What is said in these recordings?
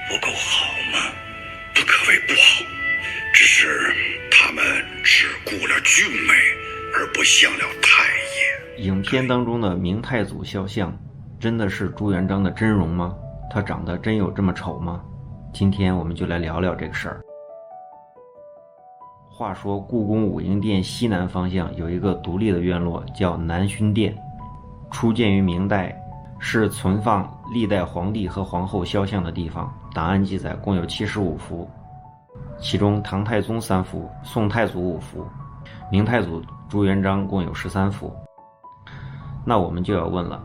不够好吗？不可谓不好，只是他们只顾了俊美，而不像了太爷。影片当中的明太祖肖像真的是朱元璋的真容吗？他长得真有这么丑吗？今天我们就来聊聊这个事儿。话说故宫武英殿西南方向有一个独立的院落叫南薰殿，初建于明代，是存放历代皇帝和皇后肖像的地方。档案记载共有75幅，其中唐太宗3幅，宋太祖5幅，明太祖朱元璋共有13幅。那我们就要问了，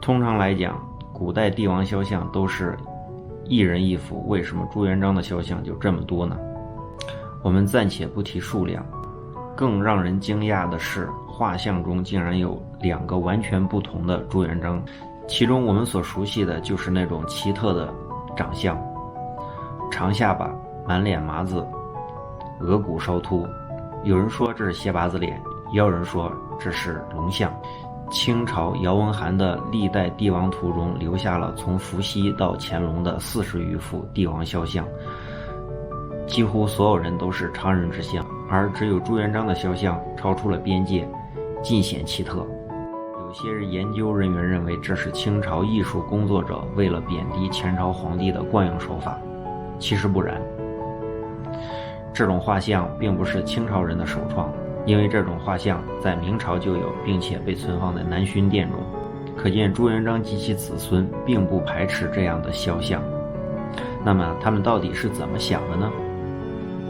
通常来讲，古代帝王肖像都是一人一幅，为什么朱元璋的肖像就这么多呢？我们暂且不提数量，更让人惊讶的是，画像中竟然有2个完全不同的朱元璋。其中我们所熟悉的就是那种奇特的长相，长下巴，满脸麻子，额骨稍凸，有人说这是鞋拔子脸，也有人说这是龙像。清朝姚文涵的历代帝王图中留下了从伏羲到乾隆的40余幅帝王肖像，几乎所有人都是常人之相，而只有朱元璋的肖像超出了边界，尽显奇特。有些研究人员认为这是清朝艺术工作者为了贬低前朝皇帝的惯用手法，其实不然。这种画像并不是清朝人的首创，因为这种画像在明朝就有，并且被存放在南薰殿中，可见朱元璋及其子孙并不排斥这样的肖像。那么他们到底是怎么想的呢？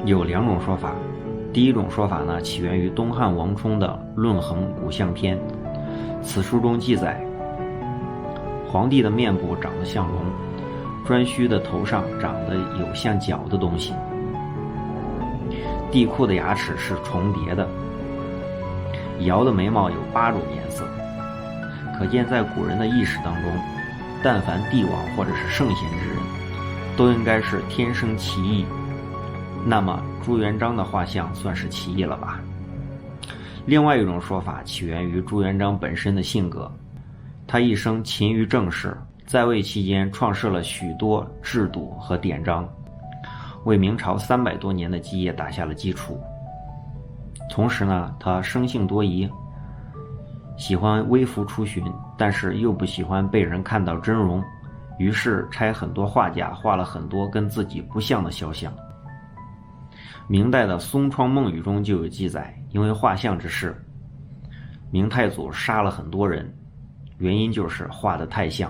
有2种说法。第一种说法呢，起源于东汉王充的《论衡古像篇》，此书中记载，皇帝的面部长得像龙，颛顼的头上长得有像角的东西，帝喾的牙齿是重叠的，尧的眉毛有8种颜色。可见在古人的意识当中，但凡帝王或者是圣贤之人，都应该是天生奇异。那么朱元璋的画像算是奇异了吧？另外一种说法起源于朱元璋本身的性格，他一生勤于政事，在位期间创设了许多制度和典章，为明朝300多年的基业打下了基础。同时呢，他生性多疑，喜欢微服出巡，但是又不喜欢被人看到真容，于是差很多画家画了很多跟自己不像的肖像。明代的《松窗梦语》中就有记载，因为画像之事，明太祖杀了很多人，原因就是画得太像。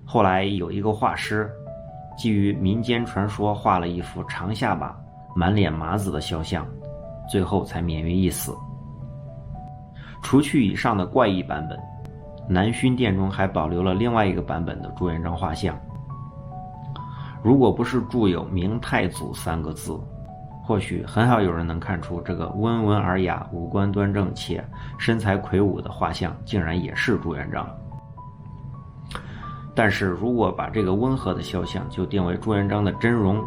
后来有一个画师基于民间传说画了一幅长下巴、满脸麻子的肖像，最后才免于一死。除去以上的怪异版本，南薰殿中还保留了另外一个版本的朱元璋画像。如果不是注有明太祖3个字，或许很少有人能看出这个温文尔雅、五官端正且身材魁梧的画像竟然也是朱元璋。但是如果把这个温和的肖像就定为朱元璋的真容，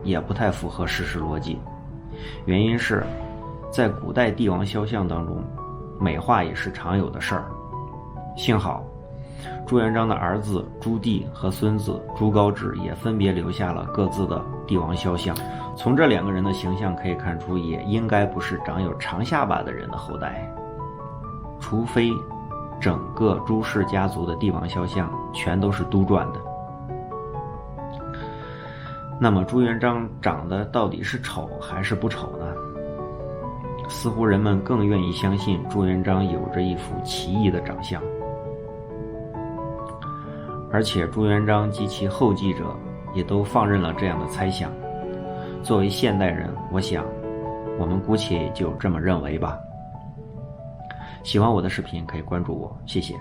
也不太符合事实逻辑。原因是在古代帝王肖像当中，美化也是常有的事儿。幸好朱元璋的儿子朱棣和孙子朱高炽也分别留下了各自的帝王肖像，从这2个人的形象可以看出，也应该不是长有长下巴的人的后代，除非整个朱氏家族的帝王肖像全都是杜撰的。那么朱元璋长得到底是丑还是不丑呢？似乎人们更愿意相信朱元璋有着一副奇异的长相，而且朱元璋及其后继者也都放任了这样的猜想。作为现代人，我想我们姑且也就这么认为吧。喜欢我的视频可以关注我，谢谢。